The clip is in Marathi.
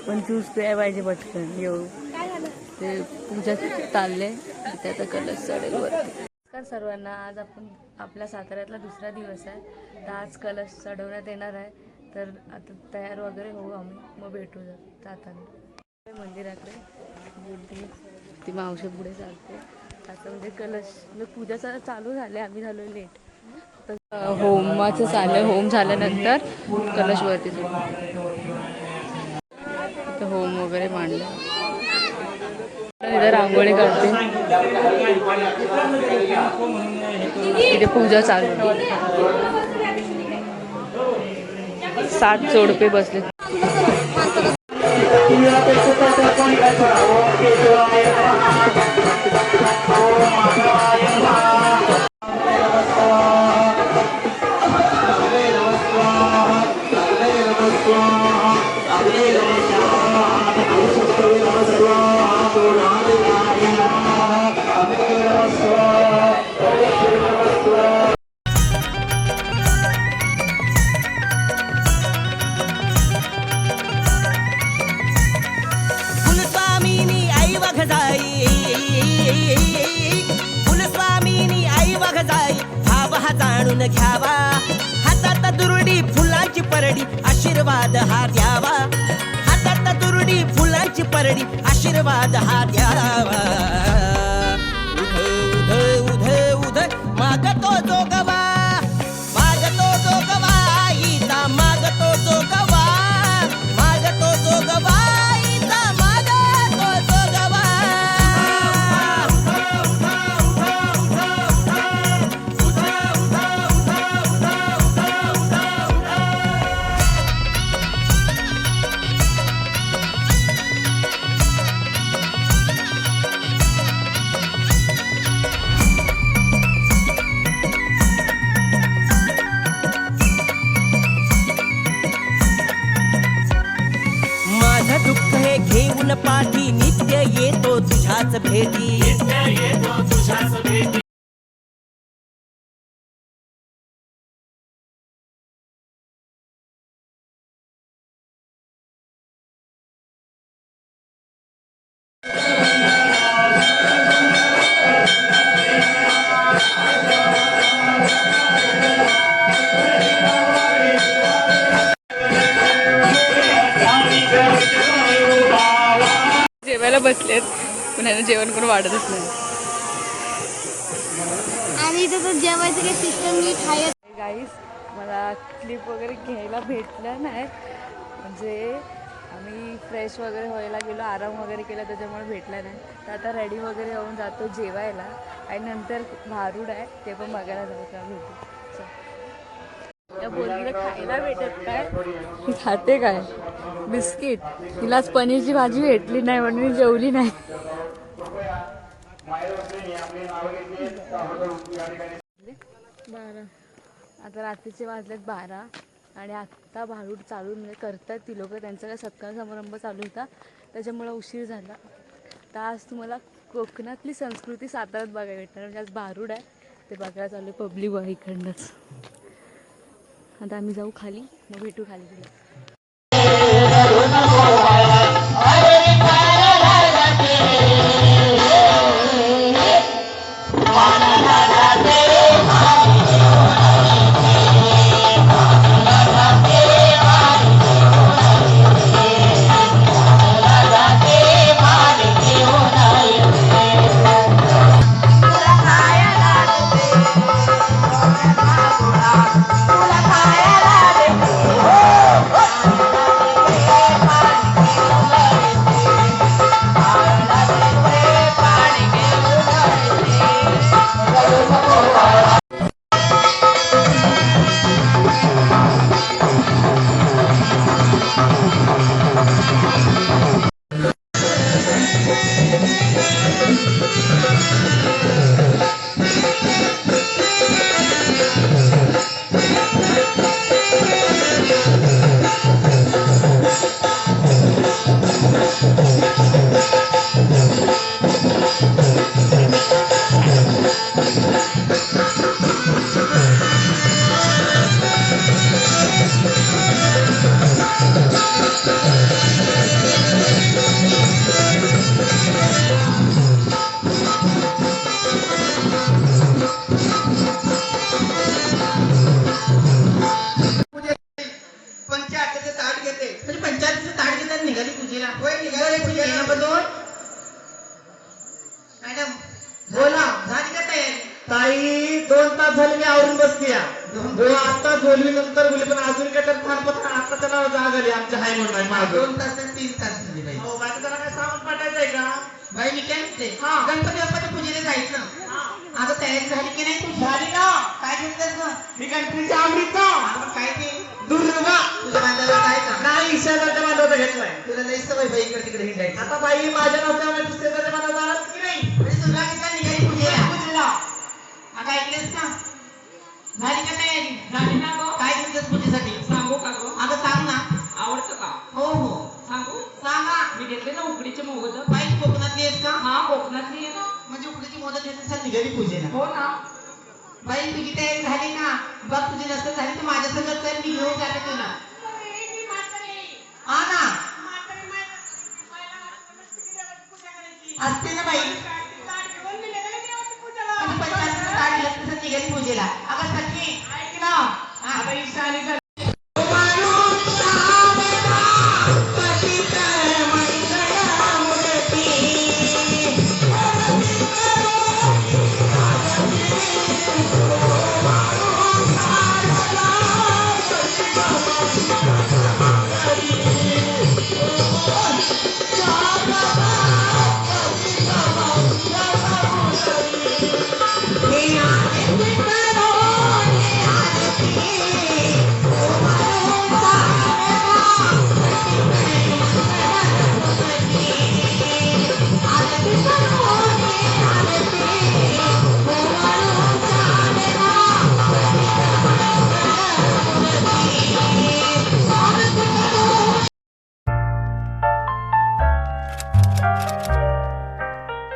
पण ज्यूस प्याय पाहिजे पटकन येऊ ते पूजा चालले तिथे आता कलश चढेल वरती. नमस्कार सर्वांना. आज आपण आपल्या साताऱ्यातला दुसरा दिवस आहे तर आज कलश चढवण्यात येणार आहे. तर आता तयार वगैरे होऊ आम्ही मग भेटू जाताना मंदिराकडे. बोलते ती मावशी पुढे चालते आता म्हणजे कलश म्हणजे पूजा चालू झाले आम्ही झालो लेट. तर होमाचं चाललं होम झाल्यानंतर कलशवरती तर होम वगैरे मांडलं. इथे रांगोळी काढते तिथे पूजा चालू. 7 जोडपे बसले. जाणून घ्यावा हातात दुर्डी फुलांची परडी आशीर्वाद हा द्यावा. हातात दुर्डी फुलांची परडी आशीर्वाद हा द्यावा. उध उध उध उध मागतो जोगवा मागतो जोगवा इता मागतो जोगवा मागतो जोगवा इता मागतो जोगवा. दुःख हे घेऊन पाठी नित्य येतो तुझ्याच भेटी. जेवायला बसलेत पण यांना जेवण करून वाढतच नाही. आणि इथं तर जेवायचं काही सिस्टम नीट आहे. गाईस मला क्लिप वगैरे घ्यायला भेटलं नाही म्हणजे आम्ही फ्रेश वगैरे व्हायला गेलो आराम वगैरे केला त्याच्यामुळे भेटला नाही. तर आता रेडी वगैरे होऊन जातो जेवायला आणि नंतर भारूड आहे ते पण बघायला जायचं भेटू. त्या बोलणीला खायला भेटत काय खाते काय बिस्किट. तिलाच पनीरची भाजी भेटली नाही म्हणून जेवली नाही. आता रात्रीचे वाजलेत 12 आणि आत्ता भारूड चालू म्हणजे करतात ती लोक. त्यांचा काय सत्कार समारंभ चालू होता त्याच्यामुळे उशीर झाला. तर आज तुम्हाला कोकणातली संस्कृती साताऱ्यात बघायला भेटणार म्हणजे आज भारूड आहे ते बघायला चालू आहे पब्लिक वा इकडनंच. आता आम्ही जाऊ खाली मग भेटू खाली पुढे. तुला खायला नंतर बोलली पण अजून काय तर थांबत आता त्याला जाग आली आमच्या हाय म्हणून आहे माझं 2 तास 3 तास झाले बाई. हो बाकी त्याला काय सामान पाठायचंय का बाई मी काय म्हणते हा. गणपती बाप्पाच्या पूजेला जायचं. आता तयारी झाली की नाही तुझी? झाली ना काय घेतलंस मग? मी गणपतीच्या आवडीचा आपण काय ते दुर्वा तुझ्या बांधावर काय का? नाही शेजारच्या बांधवता घेतलाय तुला लई सवय बाई इकडे तिकडे हिंडायची. आता बाई माझ्या नसल्यामुळे तू शेजारच्या बांधवता आलास की नाही म्हणजे तुला कसा निघाली पूजेला? पूजेला आता ऐकलेस का? झाली का तयारी? झाली ना गं? काय घेतलंस पूजेसाठी? सांगू का गं? अगं सांग ना. आवडतं का? हो हो सांगू? सांगा. मी घेतले ना उकडीचे मोदक. बाई तू कोकणातली आहेस का? हा कोकणातली आहे ना. म्हणजे उकडीची मोदक घेण्यासाठी निघाली पूजेला. हो ना. बाई तुझी तयारी झाली ना? बघ तुझी नसेल झाली तर माझ्या सगळं चल मी घेऊन जाते तुला.